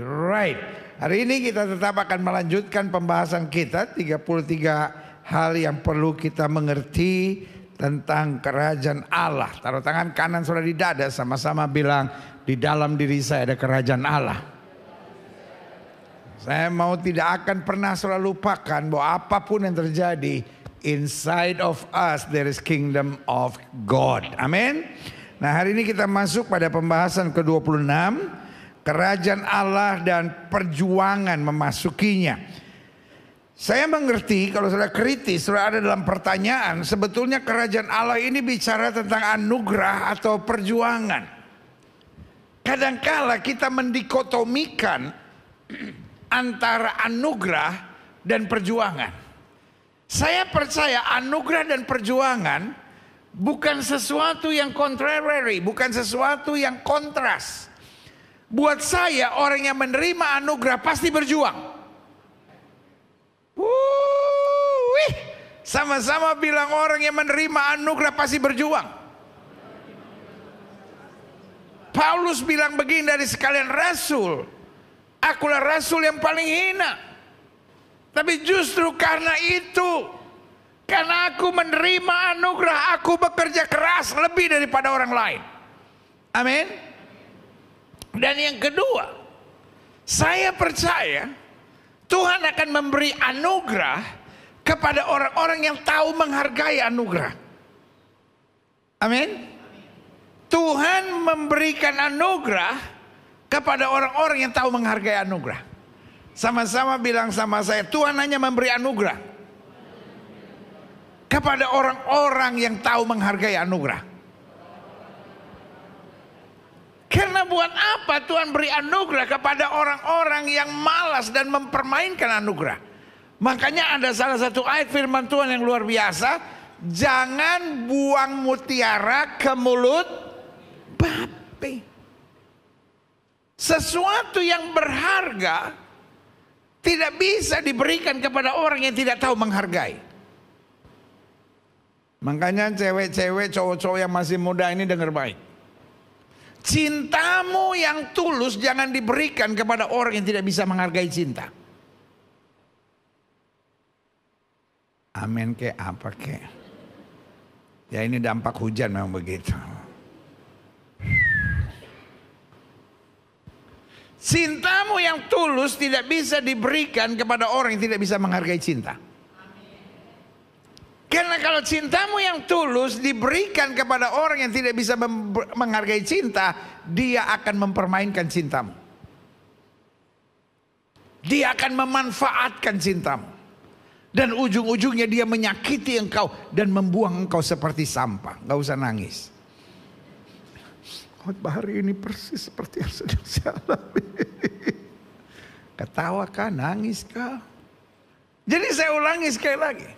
Right. Hari ini kita tetap akan melanjutkan pembahasan kita 33 hal yang perlu kita mengerti tentang kerajaan Allah. Taruh tangan kanan saudara di dada, sama-sama bilang, di dalam diri saya ada kerajaan Allah. Saya mau tidak akan pernah saudara lupakan bahwa apapun yang terjadi, inside of us there is kingdom of God. Amin. Nah, hari ini kita masuk pada pembahasan ke-26, kerajaan Allah dan perjuangan memasukinya. Saya mengerti kalau saudara kritis, saudara ada dalam pertanyaan, sebetulnya kerajaan Allah ini bicara tentang anugerah atau perjuangan. Kadangkala kita mendikotomikan antara anugerah dan perjuangan. Saya percaya anugerah dan perjuangan bukan sesuatu yang contrary, bukan sesuatu yang kontras. Buat saya, orang yang menerima anugerah pasti berjuang. Sama-sama bilang, orang yang menerima anugerah pasti berjuang. Paulus bilang begini, dari sekalian rasul, akulah rasul yang paling hina. Tapi justru karena itu, karena aku menerima anugerah, aku bekerja keras lebih daripada orang lain. Amin. Dan yang kedua, saya percaya Tuhan akan memberi anugerah kepada orang-orang yang tahu menghargai anugerah. Amin. Tuhan memberikan anugerah kepada orang-orang yang tahu menghargai anugerah. Sama-sama bilang sama saya, Tuhan hanya memberi anugerah kepada orang-orang yang tahu menghargai anugerah. Karena buat apa Tuhan beri anugerah kepada orang-orang yang malas dan mempermainkan anugerah? Makanya ada salah satu ayat firman Tuhan yang luar biasa. Jangan buang mutiara ke mulut babi. Sesuatu yang berharga tidak bisa diberikan kepada orang yang tidak tahu menghargai. Makanya cewek-cewek, cowok-cowok yang masih muda ini dengar baik. Cintamu yang tulus jangan diberikan kepada orang yang tidak bisa menghargai cinta. Amin ke apa ke? Ya ini dampak hujan memang begitu. Cintamu yang tulus tidak bisa diberikan kepada orang yang tidak bisa menghargai cinta. Karena kalau cintamu yang tulus diberikan kepada orang yang tidak bisa menghargai cinta, dia akan mempermainkan cintamu. Dia akan memanfaatkan cintamu. Dan ujung-ujungnya dia menyakiti engkau dan membuang engkau seperti sampah. Gak usah nangis. Khotbah hari ini persis seperti yang sedang saya alami. Ketawa kah, nangis kah? Jadi saya ulangi sekali lagi.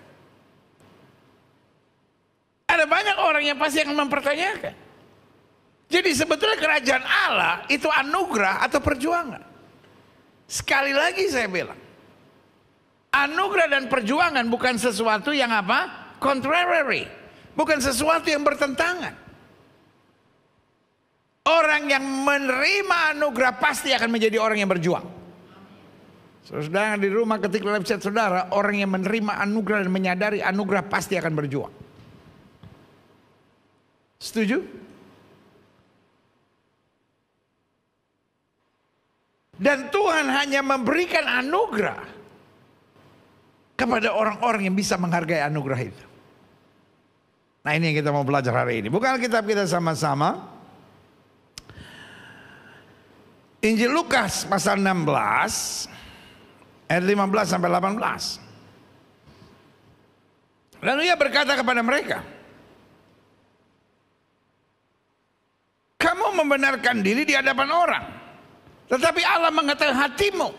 Ada banyak orang yang pasti akan mempertanyakan. Jadi sebetulnya kerajaan Allah itu anugerah atau perjuangan. Sekali lagi saya bilang, anugerah dan perjuangan bukan sesuatu yang apa? Contrary. Bukan sesuatu yang bertentangan. Orang yang menerima anugerah pasti akan menjadi orang yang berjuang. Saudara di rumah ketik dalam chat saudara, orang yang menerima anugerah dan menyadari anugerah pasti akan berjuang. Setuju? Dan Tuhan hanya memberikan anugerah kepada orang-orang yang bisa menghargai anugerah itu. Nah, ini yang kita mau belajar hari ini. Buka Alkitab kita sama-sama. Injil Lukas pasal 16 ayat 15 sampai 18. Lalu ia berkata kepada mereka, kamu membenarkan diri di hadapan orang, tetapi Allah mengetahui hatimu.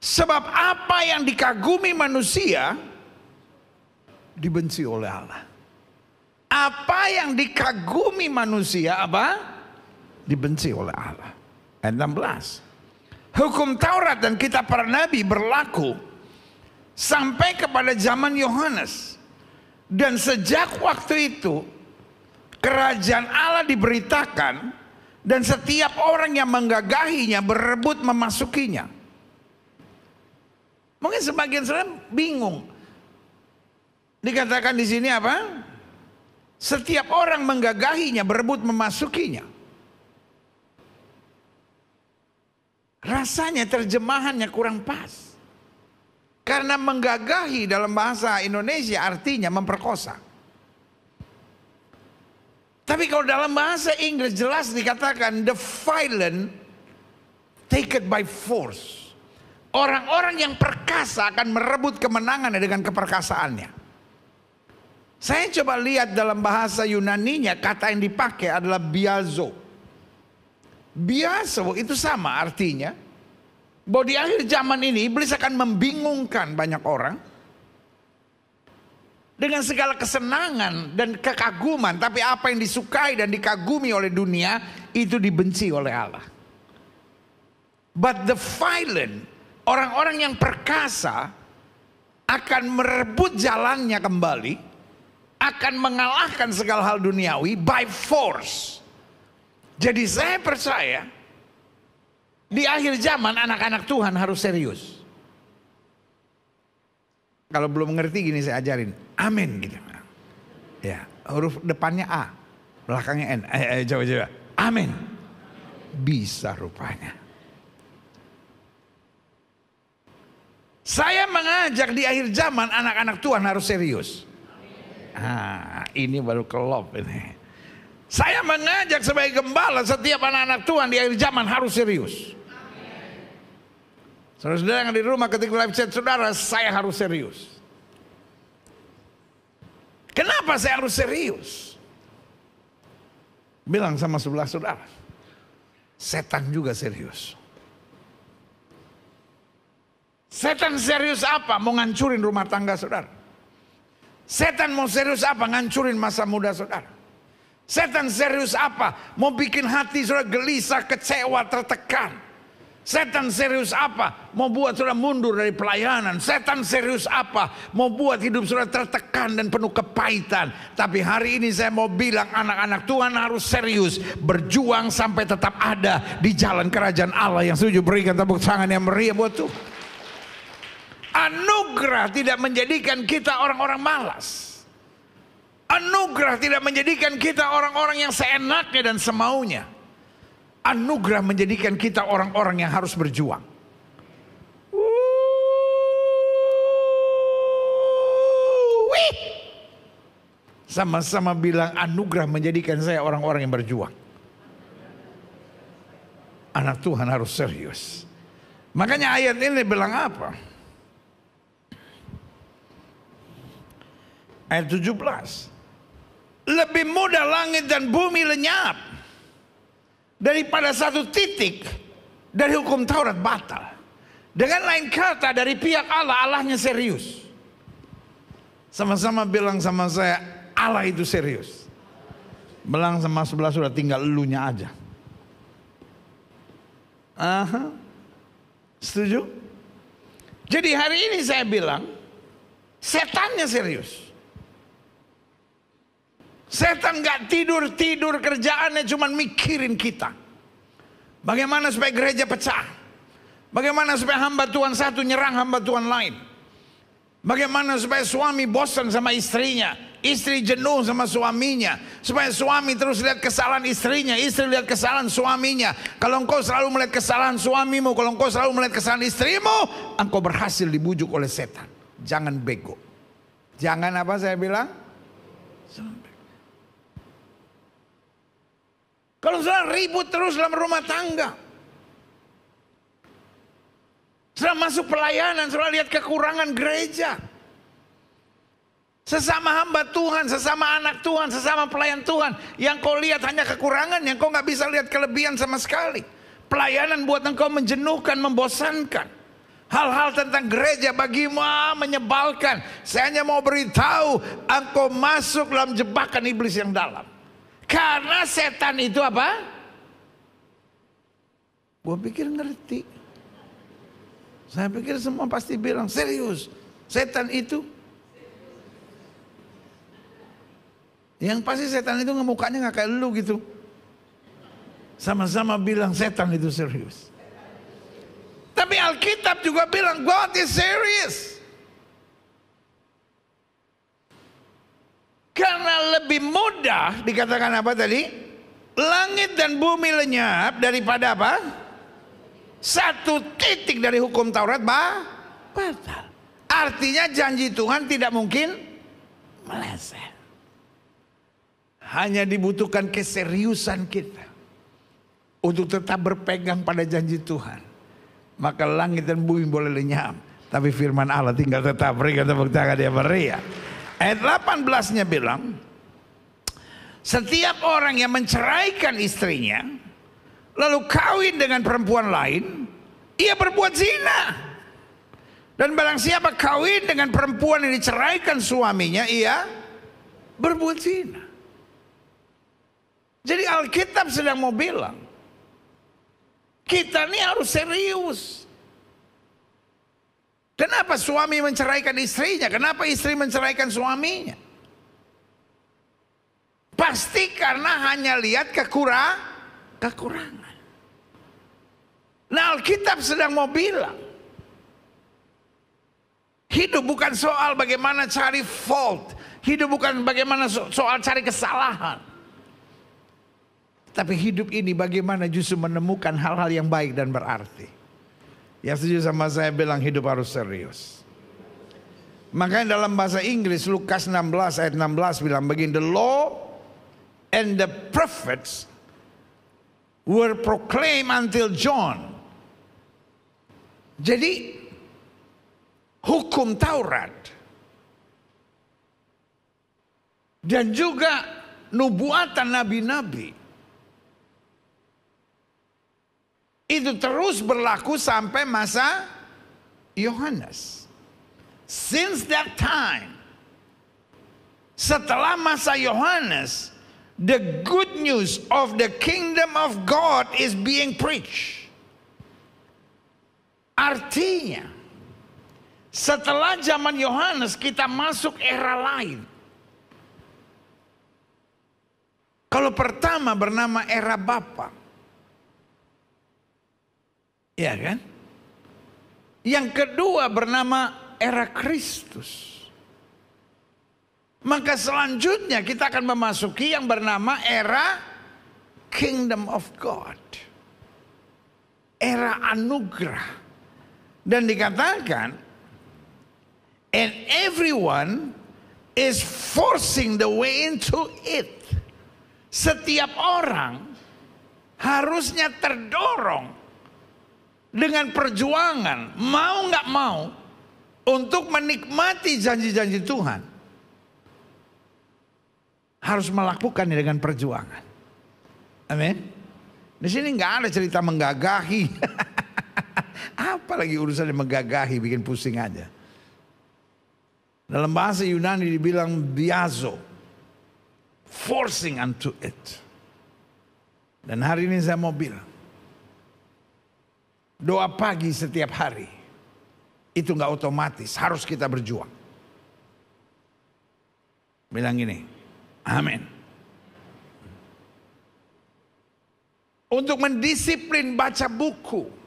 Sebab apa yang dikagumi manusia dibenci oleh Allah. Apa yang dikagumi manusia apa? Dibenci oleh Allah. Ayat 16. Hukum Taurat dan kitab para nabi berlaku sampai kepada zaman Yohanes. Dan sejak waktu itu kerajaan Allah diberitakan Dan setiap orang yang menggagahinya berebut memasukinya. Mungkin sebagian saudara bingung. Dikatakan di sini apa? Setiap orang menggagahinya berebut memasukinya. Rasanya terjemahannya kurang pas. Karena menggagahi dalam bahasa Indonesia artinya memperkosa. Tapi kalau dalam bahasa Inggris jelas dikatakan the violent take it by force. Orang-orang yang perkasa akan merebut kemenangannya dengan keperkasaannya. Saya coba lihat dalam bahasa Yunaninya, kata yang dipakai adalah biazo. Biazo itu sama artinya bahwa di akhir zaman ini iblis akan membingungkan banyak orang dengan segala kesenangan dan kekaguman, tapi apa yang disukai dan dikagumi oleh dunia itu dibenci oleh Allah. But the violent, orang-orang yang perkasa akan merebut jalannya kembali, akan mengalahkan segala hal duniawi by force. Jadi saya percaya di akhir zaman anak-anak Tuhan harus serius. Kalau belum ngerti gini saya ajarin, amin gitu. Ya, huruf depannya A, belakangnya N. Coba. Amin. Bisa rupanya. Saya mengajak di akhir zaman anak-anak Tuhan harus serius. Ini baru kelop ini. Saya mengajak sebagai gembala setiap anak-anak Tuhan di akhir zaman harus serius. Saudara-saudara yang di rumah ketika live chat saudara, saya harus serius. Kenapa saya harus serius? Bilang sama sebelah saudara, setan juga serius. Setan serius apa? Mau ngancurin rumah tangga saudara. Setan mau serius apa? Ngancurin masa muda saudara. Setan serius apa? Mau bikin hati saudara gelisah, kecewa, tertekan. Setan serius apa? Mau buat saudara mundur dari pelayanan. Setan serius apa? Mau buat hidup saudara tertekan dan penuh kepahitan. Tapi hari ini saya mau bilang anak-anak Tuhan harus serius. Berjuang sampai tetap ada di jalan kerajaan Allah. Yang setuju berikan tepuk tangan yang meriah buat Tuhan. Anugerah tidak menjadikan kita orang-orang malas. Anugerah tidak menjadikan kita orang-orang yang seenaknya dan semaunya. Anugerah menjadikan kita orang-orang yang harus berjuang. Sama-sama bilang anugerah menjadikan saya orang-orang yang berjuang. Anak Tuhan harus serius. Makanya ayat ini bilang apa? Ayat 17. Lebih mudah langit dan bumi lenyap daripada satu titik dari hukum Taurat batal. Dengan lain kata dari pihak Allah, Allahnya serius. Sama-sama bilang sama saya, Allah itu serius. Bilang sama sebelah sudah tinggal elunya aja. Setuju? Jadi hari ini saya bilang, setannya serius. Setan gak tidur-tidur, kerjaannya cuma mikirin kita. Bagaimana supaya gereja pecah. Bagaimana supaya hamba Tuhan satu nyerang hamba Tuhan lain. Bagaimana supaya suami bosan sama istrinya. Istri jenuh sama suaminya. Supaya suami terus lihat kesalahan istrinya. Istri lihat kesalahan suaminya. Kalau engkau selalu melihat kesalahan suamimu. Kalau engkau selalu melihat kesalahan istrimu. Engkau berhasil dibujuk oleh setan. Jangan bego. Jangan apa saya bilang? Jangan bego. Kalau saudara ribut terus dalam rumah tangga, saudara masuk pelayanan, saudara lihat kekurangan gereja. Sesama hamba Tuhan, sesama anak Tuhan, sesama pelayan Tuhan, yang kau lihat hanya kekurangan, yang kau gak bisa lihat kelebihan sama sekali. Pelayanan buat engkau menjenuhkan, membosankan. Hal-hal tentang gereja bagimu menyebalkan. Saya hanya mau beritahu, engkau masuk dalam jebakan iblis yang dalam. Karena setan itu apa? Gua pikir ngerti. Saya pikir semua pasti bilang serius. Setan itu. Yang pasti setan itu mukanya gak kayak lu gitu. Sama-sama bilang setan itu serius. Tapi Alkitab juga bilang God is serious. Karena lebih mudah dikatakan apa tadi? Langit dan bumi lenyap daripada apa? Satu titik dari hukum Taurat batal. Artinya janji Tuhan tidak mungkin meleset. Hanya dibutuhkan keseriusan kita untuk tetap berpegang pada janji Tuhan. Maka langit dan bumi boleh lenyap, tapi firman Allah tinggal tetap. Berikan tepuk tangan dia meriah. Ayat 18-nya bilang, setiap orang yang menceraikan istrinya lalu kawin dengan perempuan lain, ia berbuat zina. Dan barang siapa kawin dengan perempuan yang diceraikan suaminya, ia berbuat zina. Jadi Alkitab sedang mau bilang, kita ini harus serius. Kenapa suami menceraikan istrinya? Kenapa istri menceraikan suaminya? Pasti karena hanya lihat kekurangan. Nah, Alkitab sedang mau bilang, hidup bukan soal bagaimana cari fault. Hidup bukan bagaimana soal cari kesalahan. Tapi hidup ini bagaimana justru menemukan hal-hal yang baik dan berarti. Yang setuju sama saya bilang hidup harus serius. Makanya dalam bahasa Inggris Lukas 16 ayat 16 bilang begini, the law and the prophets were proclaimed until John. Jadi hukum Taurat dan juga nubuatan nabi-nabi itu terus berlaku sampai masa Yohanes. Since that time, setelah masa Yohanes, the good news of the kingdom of God is being preached. Artinya, setelah zaman Yohanes kita masuk era lain. Kalau pertama bernama era Bapa. Ya kan? Yang kedua bernama era Kristus. Maka selanjutnya kita akan memasuki yang bernama era Kingdom of God. Era anugerah. Dan dikatakan, and everyone is forcing the way into it. Setiap orang harusnya terdorong dengan perjuangan, mau nggak mau, untuk menikmati janji-janji Tuhan, harus melakukannya dengan perjuangan. Amin. Di sini nggak ada cerita menggagahi. Apalagi urusannya menggagahi, bikin pusing aja. Dalam bahasa Yunani dibilang biazo, forcing unto it. Dan hari ini saya mau bilang, doa pagi setiap hari itu nggak otomatis, harus kita berjuang. Bilang gini, amin. Untuk mendisiplin baca buku,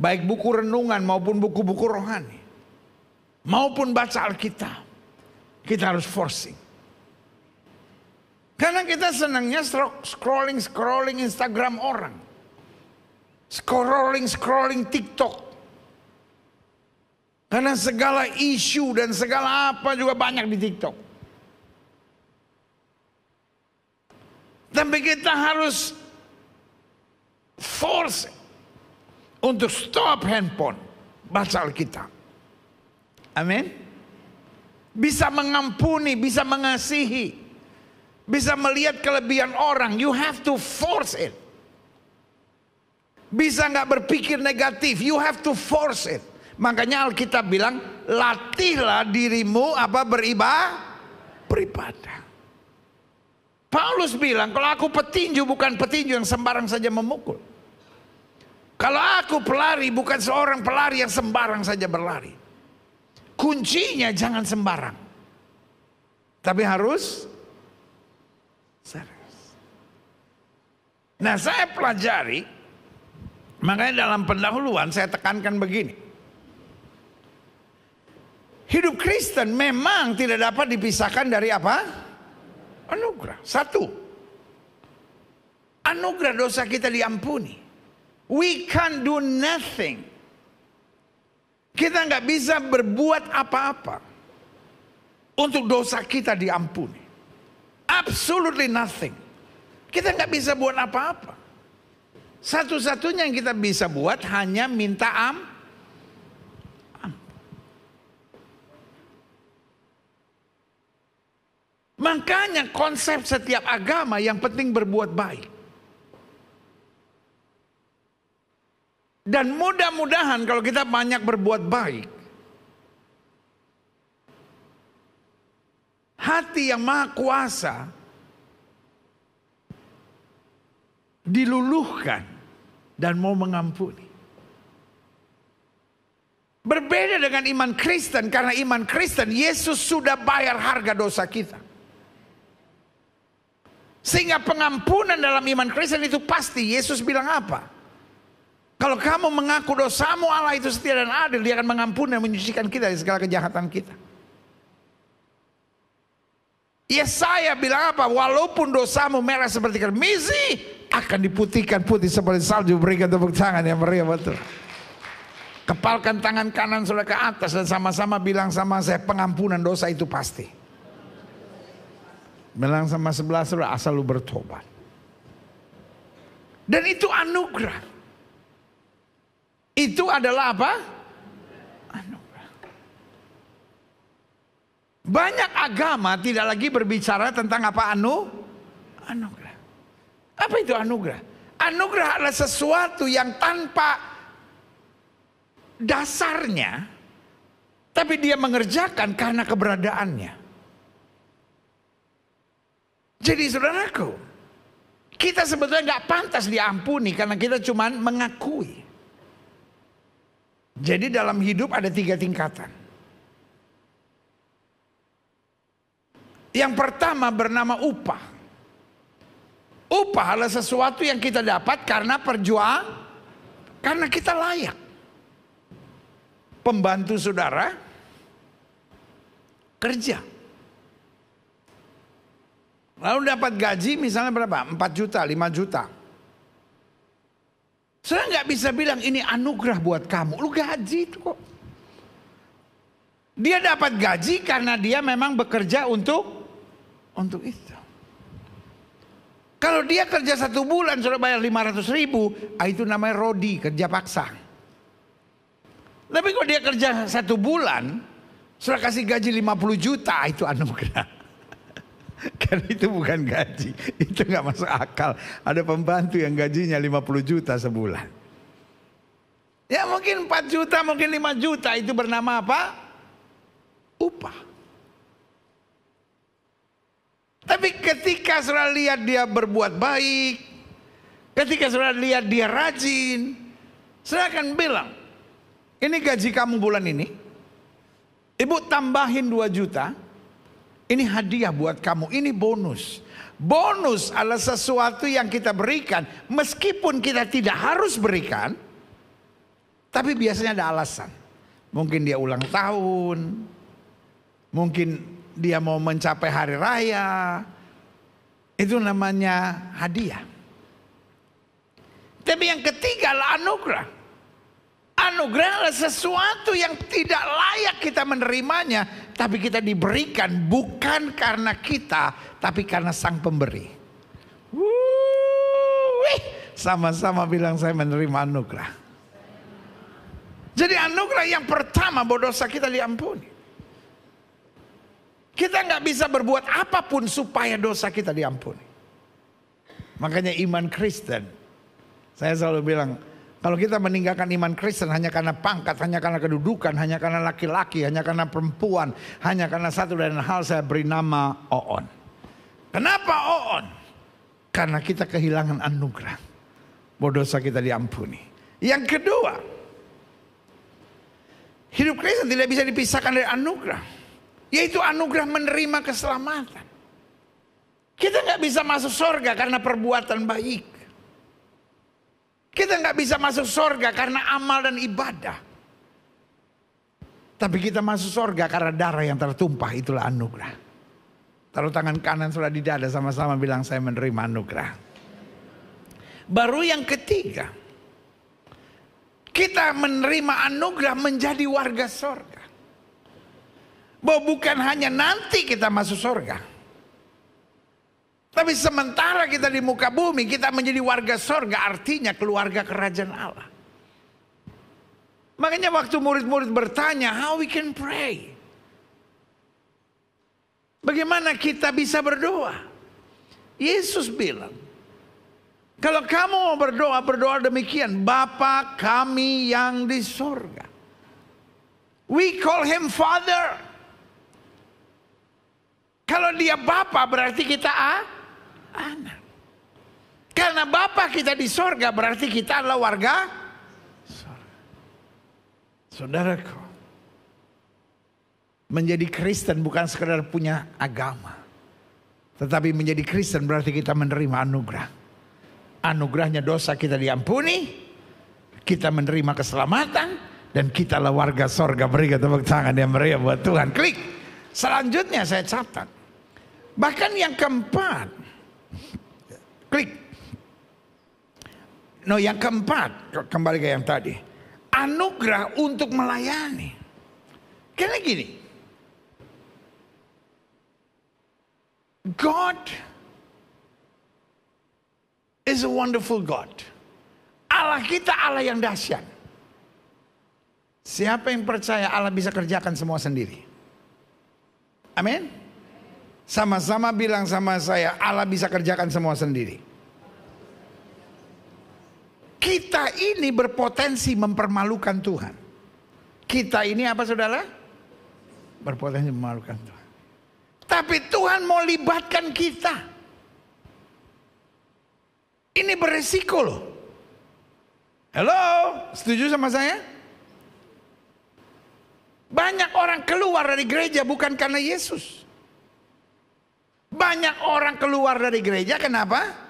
baik buku renungan maupun buku-buku rohani, maupun baca Alkitab, kita harus forcing. Karena kita senangnya scrolling Instagram orang, scrolling TikTok. Karena segala isu dan segala apa juga banyak di TikTok. Tapi kita harus force untuk stop handphone, baca Alkitab. Amin. Bisa mengampuni, bisa mengasihi, bisa melihat kelebihan orang. You have to force it. Bisa nggak berpikir negatif, you have to force it. Makanya Alkitab bilang, latihlah dirimu beribadah. Paulus bilang, kalau aku petinju bukan petinju yang sembarang saja memukul. Kalau aku pelari bukan seorang pelari yang sembarang saja berlari. Kuncinya jangan sembarang, tapi harus serius. Nah, saya pelajari, makanya dalam pendahuluan saya tekankan begini. Hidup Kristen memang tidak dapat dipisahkan dari apa? Anugerah. Satu, anugerah dosa kita diampuni. We can do nothing. Kita nggak bisa berbuat apa-apa untuk dosa kita diampuni. Absolutely nothing. Kita nggak bisa buat apa-apa. Satu-satunya yang kita bisa buat hanya minta ampun. Makanya konsep setiap agama yang penting berbuat baik. Dan mudah-mudahan kalau kita banyak berbuat baik, hati yang maha kuasa diluluhkan dan mau mengampuni. Berbeda dengan iman Kristen, karena iman Kristen Yesus sudah bayar harga dosa kita. Sehingga pengampunan dalam iman Kristen itu pasti. Yesus bilang apa? Kalau kamu mengaku dosamu, Allah itu setia dan adil, Dia akan mengampuni dan menyucikan kita dari segala kejahatan kita. Yesaya bilang apa? Walaupun dosamu merah seperti kermisi, akan diputihkan putih seperti salju. Berikan tepuk tangan yang meriah betul. Kepalkan tangan kanan saudara ke atas dan sama-sama bilang sama saya, pengampunan dosa itu pasti. Bilang sama sebelah saudara, asal lu bertobat. Dan itu anugerah. Itu adalah apa? Anugerah. Banyak agama tidak lagi berbicara tentang apa? Anugerah. Apa itu anugerah? Anugerah adalah sesuatu yang tanpa dasarnya, tapi dia mengerjakan karena keberadaannya. Jadi saudaraku, kita sebetulnya nggak pantas diampuni karena kita cuma mengakui. Jadi dalam hidup ada 3 tingkatan. Yang pertama bernama upah. Upah adalah sesuatu yang kita dapat karena perjuangan, karena kita layak. Pembantu saudara kerja, lalu dapat gaji misalnya berapa? 4 juta, 5 juta. Saya nggak bisa bilang ini anugerah buat kamu. Lu gaji itu kok. Dia dapat gaji karena dia memang bekerja untuk itu. Kalau dia kerja 1 bulan sudah bayar 500.000, itu namanya rodi, kerja paksa. Tapi kalau dia kerja 1 bulan, sudah kasih gaji 50 juta, itu anugerah. Karena itu bukan gaji, itu nggak masuk akal. Ada pembantu yang gajinya 50 juta sebulan. Ya mungkin 4 juta, mungkin 5 juta, itu bernama apa? Upah. Tapi ketika saudara lihat dia berbuat baik, ketika saudara lihat dia rajin, saudara akan bilang, ini gaji kamu bulan ini, ibu tambahin 2 juta, ini hadiah buat kamu, ini bonus. Bonus adalah sesuatu yang kita berikan, meskipun kita tidak harus berikan, tapi biasanya ada alasan. Mungkin dia ulang tahun, mungkin dia mau mencapai hari raya, itu namanya hadiah. Tapi yang ketiga adalah anugerah. Anugerah adalah sesuatu yang tidak layak kita menerimanya, tapi kita diberikan bukan karena kita, tapi karena sang pemberi. Sama-sama bilang saya menerima anugerah. Jadi anugerah yang pertama bahwa dosa kita diampuni. Kita nggak bisa berbuat apapun supaya dosa kita diampuni. Makanya iman Kristen, saya selalu bilang, kalau kita meninggalkan iman Kristen hanya karena pangkat, hanya karena kedudukan, hanya karena laki-laki, hanya karena perempuan, hanya karena satu dan hal, saya beri nama Oon. Kenapa Oon? Karena kita kehilangan anugerah bahwa dosa kita diampuni. Yang kedua, hidup Kristen tidak bisa dipisahkan dari anugerah, yaitu anugerah menerima keselamatan. Kita nggak bisa masuk surga karena perbuatan baik. Kita nggak bisa masuk surga karena amal dan ibadah. Tapi kita masuk surga karena darah yang tertumpah, itulah anugerah. Taruh tangan kanan sudah di dada, sama-sama bilang saya menerima anugerah. Baru yang ketiga, kita menerima anugerah menjadi warga surga. Bahwa bukan hanya nanti kita masuk surga, tapi sementara kita di muka bumi, kita menjadi warga surga, artinya keluarga kerajaan Allah. Makanya waktu murid-murid bertanya, how we can pray? Bagaimana kita bisa berdoa? Yesus bilang, kalau kamu mau berdoa, berdoa demikian, Bapa kami yang di surga. We call him Father. Kalau dia Bapa berarti kita anak. Karena Bapa kita di surga berarti kita adalah warga surga. Saudaraku, menjadi Kristen bukan sekedar punya agama, tetapi menjadi Kristen berarti kita menerima anugerah. Anugerahnya dosa kita diampuni, kita menerima keselamatan, dan kita adalah warga surga. Berikan tepuk tangan yang meriah buat Tuhan. Klik. Selanjutnya saya catat. Bahkan yang keempat, klik. No, yang keempat, kembali ke yang tadi. Anugerah untuk melayani. Karena gini, God is a wonderful God. Allah kita Allah yang dahsyat. Siapa yang percaya Allah bisa kerjakan semua sendiri? Amin. Sama-sama bilang sama saya, Allah bisa kerjakan semua sendiri. Kita ini berpotensi mempermalukan Tuhan. Kita ini apa saudara? Berpotensi memalukan Tuhan. Tapi Tuhan mau libatkan kita. Ini beresiko loh. Halo, setuju sama saya? Banyak orang keluar dari gereja bukan karena Yesus. Banyak orang keluar dari gereja kenapa?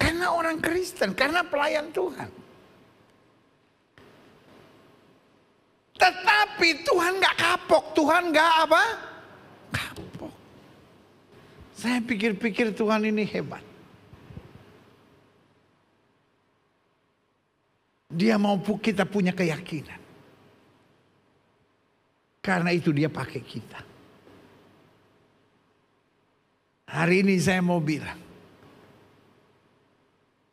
Karena orang Kristen, karena pelayan Tuhan. Tetapi Tuhan gak kapok, Tuhan gak apa? Kapok. Saya pikir-pikir Tuhan ini hebat. Dia mau kita punya keyakinan. Karena itu dia pakai kita. Hari ini saya mau bilang,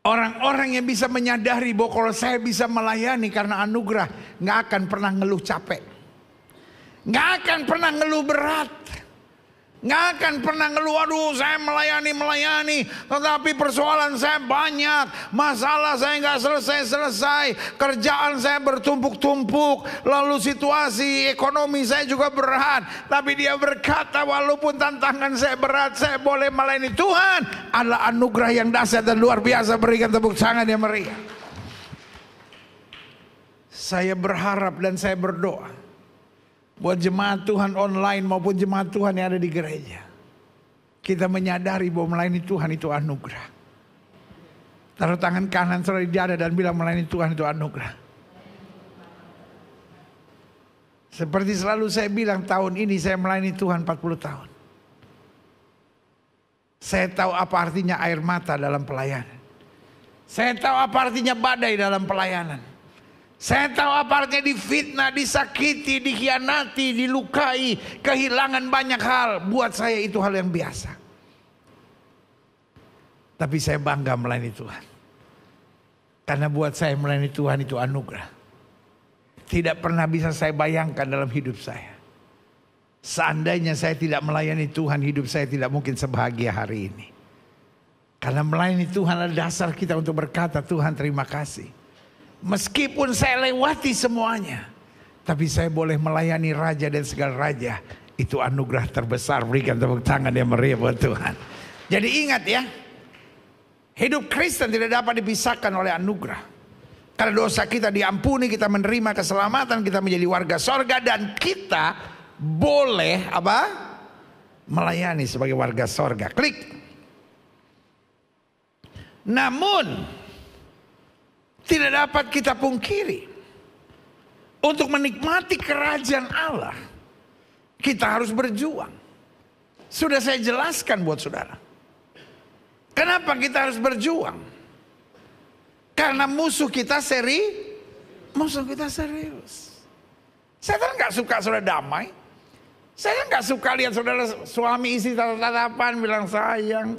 orang-orang yang bisa menyadari bahwa kalau saya bisa melayani karena anugerah, nggak akan pernah ngeluh capek, nggak akan pernah ngeluh berat, nggak akan pernah ngeluh, aduh saya melayani, tetapi persoalan saya banyak, masalah saya nggak selesai, kerjaan saya bertumpuk-tumpuk, lalu situasi ekonomi saya juga berat. Tapi dia berkata, walaupun tantangan saya berat, saya boleh melayani Tuhan. Adalah anugerah yang dahsyat dan luar biasa. Berikan tepuk tangan yang meriah. Saya berharap dan saya berdoa buat jemaat Tuhan online maupun jemaat Tuhan yang ada di gereja, kita menyadari bahwa melayani Tuhan itu anugerah. Taruh tangan kanan saudara di dada dan bilang melayani Tuhan itu anugerah. Seperti selalu saya bilang, tahun ini saya melayani Tuhan 40 tahun. Saya tahu apa artinya air mata dalam pelayanan. Saya tahu apa artinya badai dalam pelayanan. Saya tahu apa artinya difitnah, disakiti, dikhianati, dilukai, kehilangan banyak hal. Buat saya itu hal yang biasa. Tapi saya bangga melayani Tuhan. Karena buat saya melayani Tuhan itu anugerah. Tidak pernah bisa saya bayangkan dalam hidup saya. Seandainya saya tidak melayani Tuhan, hidup saya tidak mungkin sebahagia hari ini. Karena melayani Tuhan adalah dasar kita untuk berkata, Tuhan terima kasih. Meskipun saya lewati semuanya, tapi saya boleh melayani Raja dan segala Raja. Itu anugerah terbesar. Berikan tepuk tangan yang meriah buat Tuhan. Jadi ingat ya, hidup Kristen tidak dapat dipisahkan oleh anugerah. Karena dosa kita diampuni, kita menerima keselamatan, kita menjadi warga sorga, dan kita boleh apa? Melayani sebagai warga sorga. Klik. Namun tidak dapat kita pungkiri. Untuk menikmati kerajaan Allah, kita harus berjuang. Sudah saya jelaskan buat saudara. Kenapa kita harus berjuang? Karena musuh kita serius. Setan gak suka saudara damai. Saya gak suka lihat saudara suami istri tatap-tatapan bilang sayang.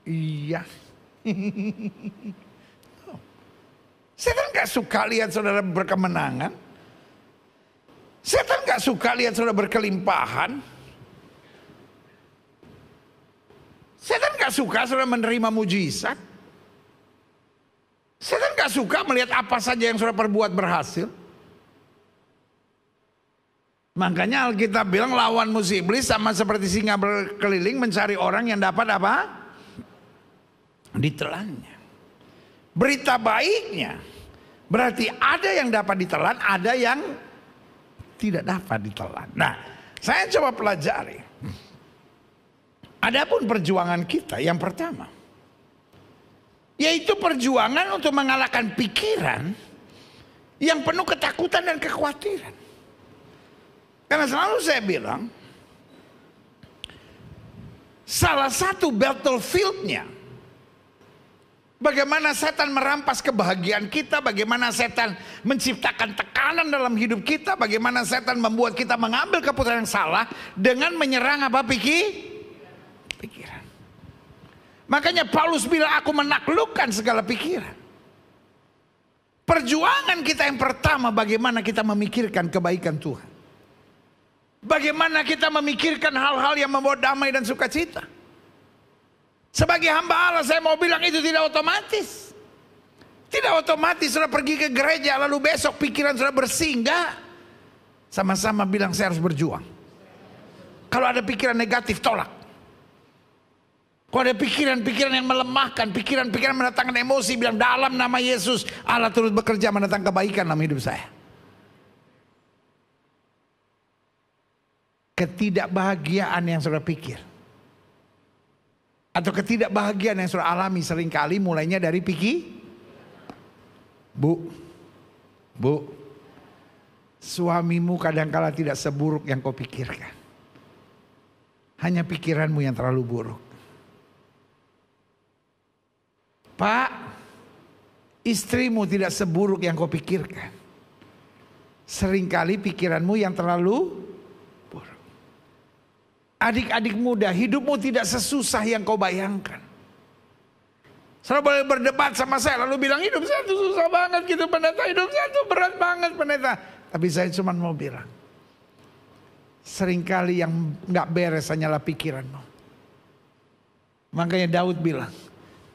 Iya. Setan gak suka lihat saudara berkemenangan. Setan gak suka lihat saudara berkelimpahan. Setan gak suka saudara menerima mujizat. Setan gak suka melihat apa saja yang saudara perbuat berhasil. Makanya Alkitab bilang lawan musuh iblis sama seperti singa berkeliling mencari orang yang dapat apa? Ditelannya. Berita baiknya berarti ada yang dapat ditelan, ada yang tidak dapat ditelan. Nah, saya coba pelajari. Adapun perjuangan kita yang pertama, yaitu perjuangan untuk mengalahkan pikiran yang penuh ketakutan dan kekhawatiran. Karena selalu saya bilang, salah satu battlefieldnya, bagaimana setan merampas kebahagiaan kita, bagaimana setan menciptakan tekanan dalam hidup kita, bagaimana setan membuat kita mengambil keputusan yang salah dengan menyerang apa? Pikiran. Makanya Paulus bilang aku menaklukkan segala pikiran. Perjuangan kita yang pertama bagaimana kita memikirkan kebaikan Tuhan. Bagaimana kita memikirkan hal-hal yang membawa damai dan sukacita. Sebagai hamba Allah saya mau bilang itu tidak otomatis. Tidak otomatis saudara pergi ke gereja lalu besok pikiran saudara bersih. Enggak. Sama-sama bilang saya harus berjuang. Kalau ada pikiran negatif tolak. Kalau ada pikiran-pikiran yang melemahkan, pikiran-pikiran mendatangkan emosi, bilang dalam nama Yesus Allah turut bekerja mendatangkan kebaikan dalam hidup saya. Ketidakbahagiaan yang saudara pikir atau ketidakbahagiaan yang saudara alami seringkali mulainya dari Bu, suamimu kadangkala tidak seburuk yang kau pikirkan. Hanya pikiranmu yang terlalu buruk. Pak, istrimu tidak seburuk yang kau pikirkan. Seringkali pikiranmu yang terlalu buruk. Adik-adik muda, hidupmu tidak sesusah yang kau bayangkan. Saudara boleh berdebat sama saya lalu bilang hidup saya itu susah banget gitu pendeta, hidup saya itu berat banget pendeta. Tapi saya cuma mau bilang, seringkali yang gak beres hanyalah pikiranmu. Makanya Daud bilang,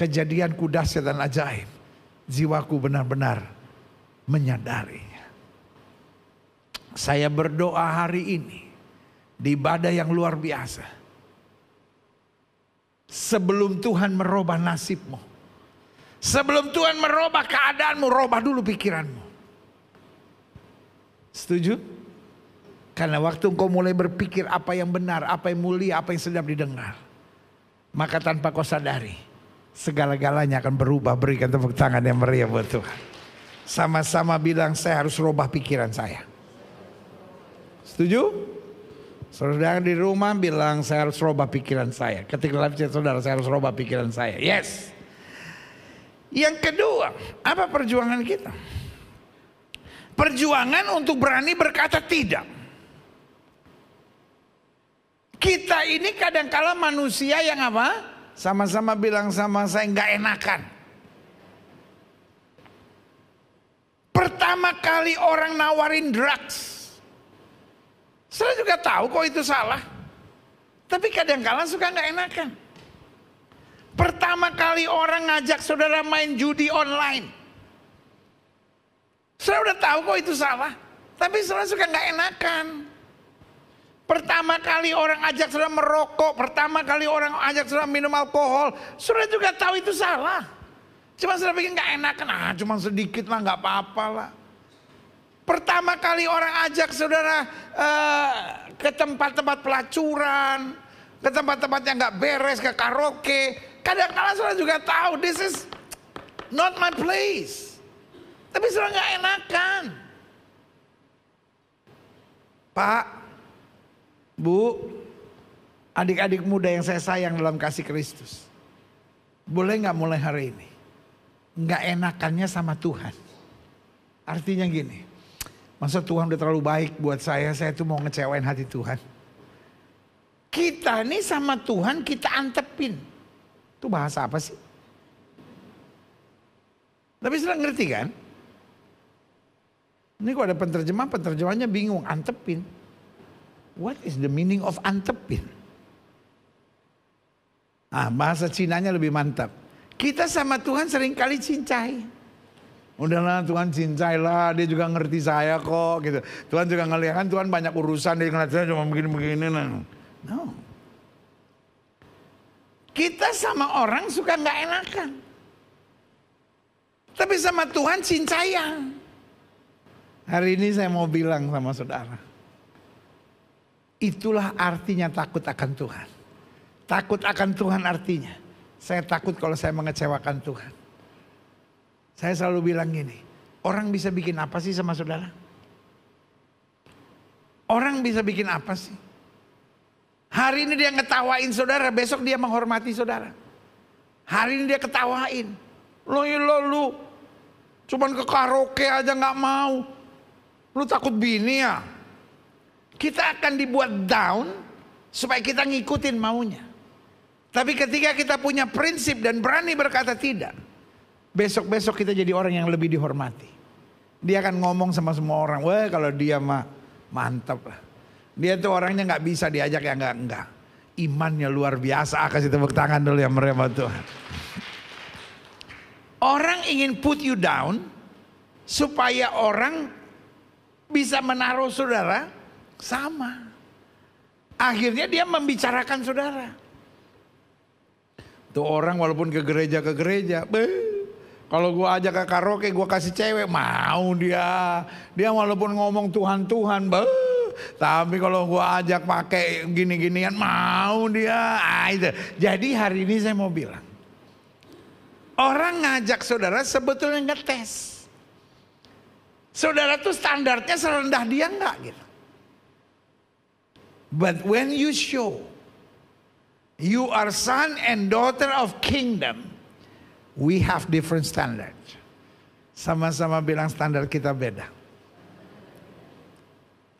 kejadianku dahsyat dan ajaib, jiwaku benar-benar menyadarinya. Saya berdoa hari ini di ibadah yang luar biasa. Sebelum Tuhan merubah nasibmu, sebelum Tuhan merubah keadaanmu, robah dulu pikiranmu. Setuju? Karena waktu engkau mulai berpikir apa yang benar, apa yang mulia, apa yang sedap didengar, maka tanpa kau sadari, segala-galanya akan berubah. Berikan tepuk tangan yang meriah buat Tuhan. Sama-sama bilang saya harus rubah pikiran saya. Setuju? Saudara di rumah bilang saya harus rubah pikiran saya. Ketika live chat saudara, saya harus rubah pikiran saya. Yes. Yang kedua, apa perjuangan kita? Perjuangan untuk berani berkata tidak. Kita ini kadang-kala manusia yang apa? Sama-sama bilang sama saya nggak enakan. Pertama kali orang nawarin drugs, saya juga tahu kok itu salah. Tapi kadang-kala suka nggak enakan. Pertama kali orang ngajak saudara main judi online, saudara udah tahu kok itu salah. Tapi saudara suka nggak enakan. Pertama kali orang ajak saudara merokok, pertama kali orang ajak saudara minum alkohol, saudara juga tahu itu salah. Cuma saudara bikin nggak enakan, cuma sedikit lah, nggak apa-apa lah. Pertama kali orang ajak saudara ke tempat-tempat pelacuran, ke tempat-tempat yang nggak beres, ke karaoke, kadang-kadang saudara juga tahu this is not my place. Tapi saudara nggak enakan. Pak, Bu, adik-adik muda yang saya sayang dalam kasih Kristus. Boleh nggak mulai hari ini? Nggak enakannya sama Tuhan. Artinya gini, masa Tuhan udah terlalu baik buat saya tuh mau ngecewain hati Tuhan. Kita nih sama Tuhan kita antepin. Itu bahasa apa sih? Tapi sudah ngerti kan? Ini kok ada penterjemahnya bingung, antepin. What is the meaning of antepin? Bahasa Cinanya lebih mantap. Kita sama Tuhan seringkali cincai. Udahlah Tuhan cincai lah, dia juga ngerti saya kok gitu. Tuhan juga ngelihat kan Tuhan banyak urusan, dia ngeliat saya cuma begini-begini. No. Kita sama orang suka nggak enakan. Tapi sama Tuhan cincayang. Hari ini saya mau bilang sama saudara. Itulah artinya takut akan Tuhan. Takut akan Tuhan artinya saya takut kalau saya mengecewakan Tuhan. Saya selalu bilang gini, orang bisa bikin apa sih sama saudara? Orang bisa bikin apa sih? Hari ini dia ngetawain saudara, besok dia menghormati saudara. Hari ini dia ketawain. Lu cuman ke karaoke aja gak mau. Lu takut bini ya? Kita akan dibuat down supaya kita ngikutin maunya. Tapi ketika kita punya prinsip dan berani berkata tidak, besok-besok kita jadi orang yang lebih dihormati. Dia akan ngomong sama semua orang, wah kalau dia mah mantap lah. Dia tuh orangnya gak bisa diajak ya enggak. Imannya luar biasa. Kasih tepuk tangan dulu yang meriah Tuhan. Orang ingin put you down supaya orang bisa menaruh saudara sama. Akhirnya dia membicarakan saudara. Tuh orang walaupun ke gereja. Kalau gue ajak ke karaoke gue kasih cewek, mau dia. Dia walaupun ngomong Tuhan. Tapi kalau gue ajak pakai gini-ginian, mau dia. Itu. Jadi hari ini saya mau bilang. Orang ngajak saudara sebetulnya ngetes. Saudara tuh standarnya serendah dia enggak gitu. But when you show you are son and daughter of kingdom, we have different standard. Sama-sama bilang standar kita beda.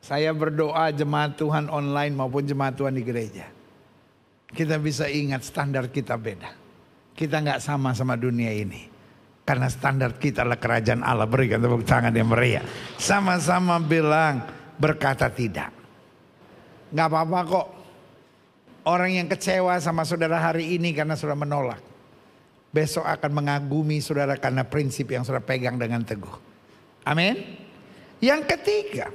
Saya berdoa jemaat Tuhan online maupun jemaat Tuhan di gereja. Kita bisa ingat standar kita beda. Kita nggak sama dunia ini. Karena standar kita adalah kerajaan Allah. Berikan tepuk tangan yang meriah. Sama-sama bilang berkata tidak. Gak apa-apa kok. Orang yang kecewa sama saudara hari ini karena saudara menolak. Besok akan mengagumi saudara karena prinsip yang saudara pegang dengan teguh. Amin. Yang ketiga.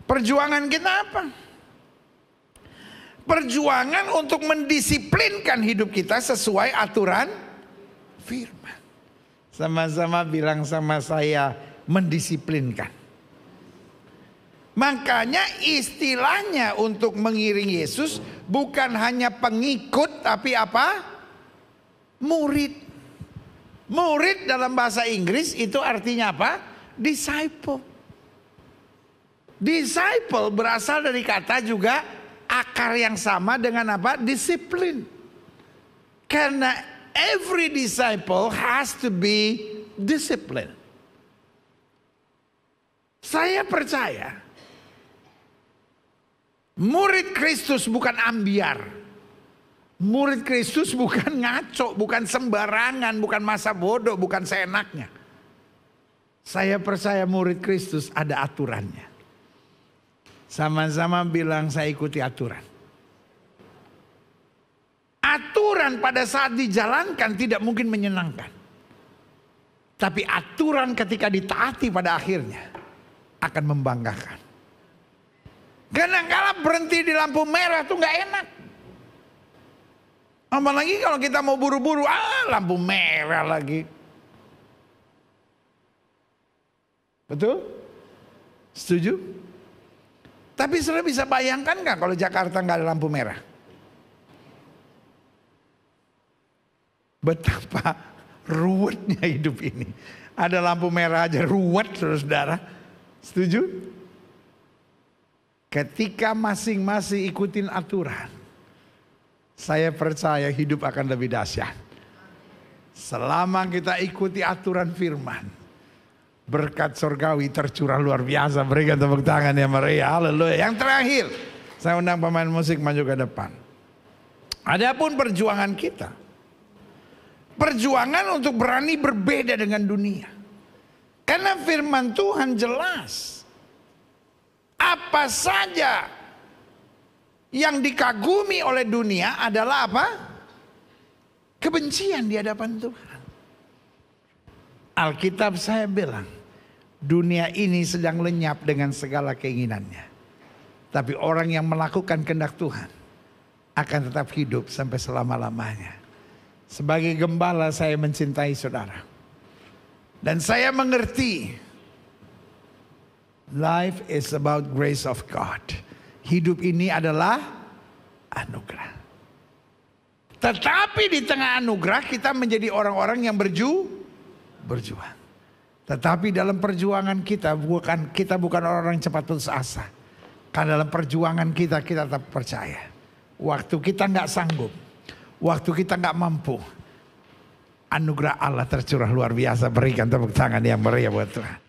Perjuangan kita apa? Perjuangan untuk mendisiplinkan hidup kita sesuai aturan firman. Sama-sama bilang sama saya, mendisiplinkan. Makanya istilahnya untuk mengiring Yesus bukan hanya pengikut tapi apa? Murid. Murid dalam bahasa Inggris itu artinya apa? Disciple. Disciple berasal dari kata juga akar yang sama dengan apa? Disiplin. Karena every disciple has to be disciplined. Saya percaya murid Kristus bukan ambiar. Murid Kristus bukan ngaco, bukan sembarangan, bukan masa bodoh, bukan seenaknya. Saya percaya murid Kristus ada aturannya. Sama-sama bilang saya ikuti aturan. Aturan pada saat dijalankan tidak mungkin menyenangkan. Tapi aturan ketika ditaati pada akhirnya akan membanggakan. Kadang-kadang berhenti di lampu merah tuh gak enak. Apalagi kalau kita mau buru-buru, lampu merah lagi. Betul? Setuju? Tapi saudara bisa bayangkan gak kalau Jakarta gak ada lampu merah? Betapa ruwetnya hidup ini. Ada lampu merah aja ruwet, saudara. Setuju? Ketika masing-masing ikutin aturan, saya percaya hidup akan lebih dahsyat. Selama kita ikuti aturan firman, berkat surgawi tercurah luar biasa. Berikan tepuk tangan ya Maria. Haleluya. Yang terakhir, saya undang pemain musik maju ke depan. Adapun perjuangan kita, perjuangan untuk berani berbeda dengan dunia. Karena firman Tuhan jelas, apa saja yang dikagumi oleh dunia adalah apa? Kebencian di hadapan Tuhan. Alkitab saya bilang, dunia ini sedang lenyap dengan segala keinginannya. Tapi orang yang melakukan kehendak Tuhan akan tetap hidup sampai selama-lamanya. Sebagai gembala saya mencintai saudara. Dan saya mengerti, life is about grace of God. Hidup ini adalah anugerah. Tetapi di tengah anugerah kita menjadi orang-orang yang berjuang. Tetapi dalam perjuangan kita bukan orang-orang cepat putus asa. Karena dalam perjuangan kita tetap percaya. Waktu kita nggak sanggup, waktu kita nggak mampu, anugerah Allah tercurah luar biasa. Berikan tepuk tangan yang meriah buat Tuhan.